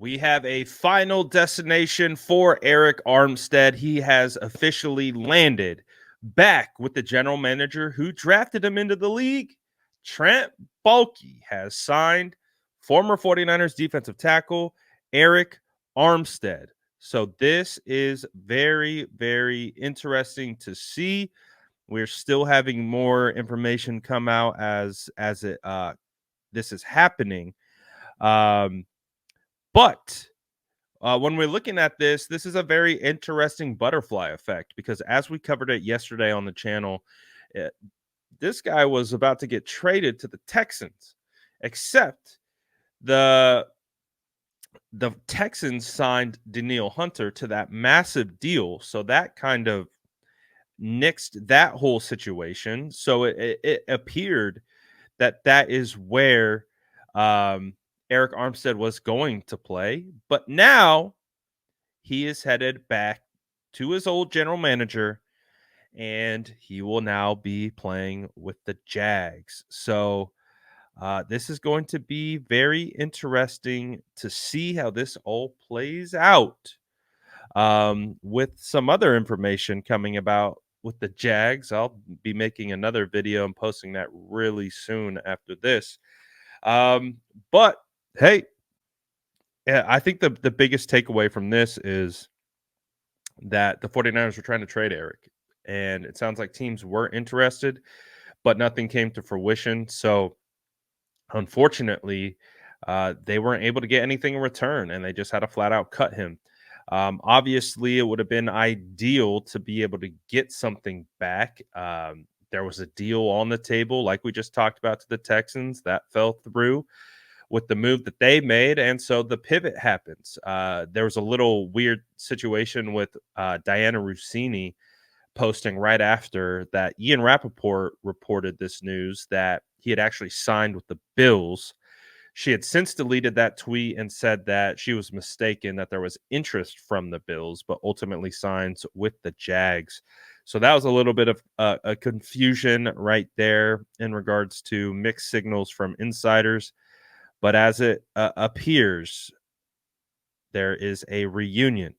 We have a final destination for Arik Armstead. He has officially landed back with the general manager who drafted him into the league. Trent Baalke has signed former 49ers defensive tackle Arik Armstead. So this is very, very interesting to see. We're still having more information come out as this is happening. But when we're looking at this, this is a very interesting butterfly effect because as we covered it yesterday on the channel, eh, this guy was about to get traded to the Texans, except the Texans signed Danielle Hunter to that massive deal. So that kind of nixed that whole situation. So it appeared that is where Arik Armstead was going to play. But now he is headed back to his old general manager, and he will now be playing with the Jags. So this is going to be very interesting to see how this all plays out. With some other information coming about with the Jags, I'll be making another video and posting that really soon after this. But hey, yeah, I think the biggest takeaway from this is that the 49ers were trying to trade Arik, and it sounds like teams were interested, but nothing came to fruition. So unfortunately, they weren't able to get anything in return, and they just had to flat out cut him. Obviously, it would have been ideal to be able to get something back. There was a deal on the table, like we just talked about, to the Texans that fell through with the move that they made, and so the pivot happens. There was a little weird situation with Diana Rossini posting right after that. Ian Rappaport reported this news that he had actually signed with the Bills. She had since deleted that tweet and said that she was mistaken, that there was interest from the Bills, but ultimately signs with the Jags. So that was a little bit of a confusion right there in regards to mixed signals from insiders. But as it appears, there is a reunion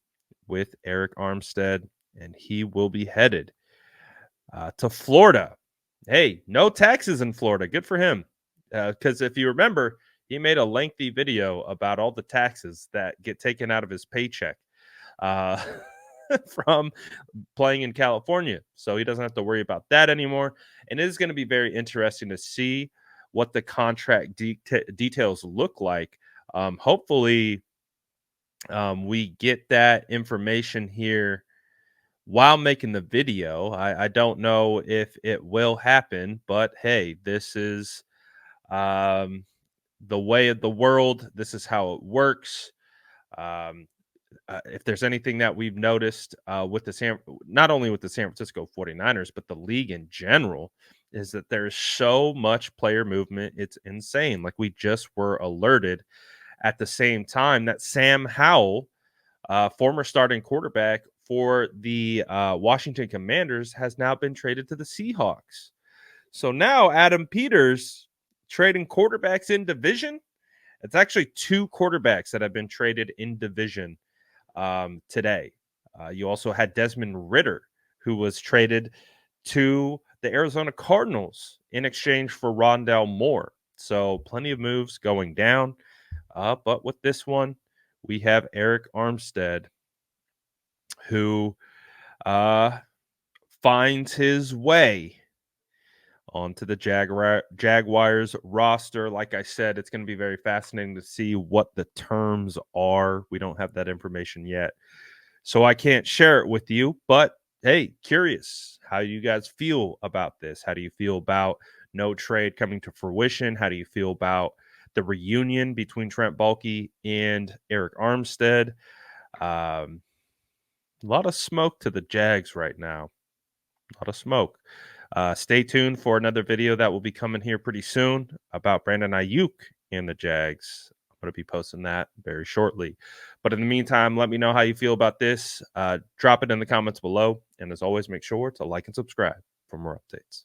with Arik Armstead, and he will be headed to Florida. Hey, no taxes in Florida. Good for him. Because if you remember, he made a lengthy video about all the taxes that get taken out of his paycheck uh, from playing in California. So he doesn't have to worry about that anymore. And it is going to be very interesting to see what the contract details look like. Hopefully, we get that information here while making the video. I don't know if it will happen, but hey, this is the way of the world. This is how it works. Um, if there's anything that we've noticed with not only with the San Francisco 49ers, but the league in general, is that there's so much player movement. It's insane. Like we just were alerted at the same time that Sam Howell, former starting quarterback for the Washington Commanders, has now been traded to the Seahawks. So now Adam Peters trading quarterbacks in division. It's actually two quarterbacks that have been traded in division today. You also had Desmond Ridder, who was traded to the Arizona Cardinals in exchange for Rondale Moore. So plenty of moves going down. But with this one, we have Arik Armstead, who finds his way onto the Jaguars roster. Like I said, it's going to be very fascinating to see what the terms are. We don't have that information yet, so I can't share it with you. But hey, curious how you guys feel about this. How do you feel about no trade coming to fruition? How do you feel about the reunion between Trent Baalke and Arik Armstead? A lot of smoke to the Jags right now. A lot of smoke. Stay tuned for another video that will be coming here pretty soon about Brandon Ayuk and the Jags. I'm going to be posting that very shortly. But in the meantime, let me know how you feel about this. Drop it in the comments below. And as always, make sure to like and subscribe for more updates.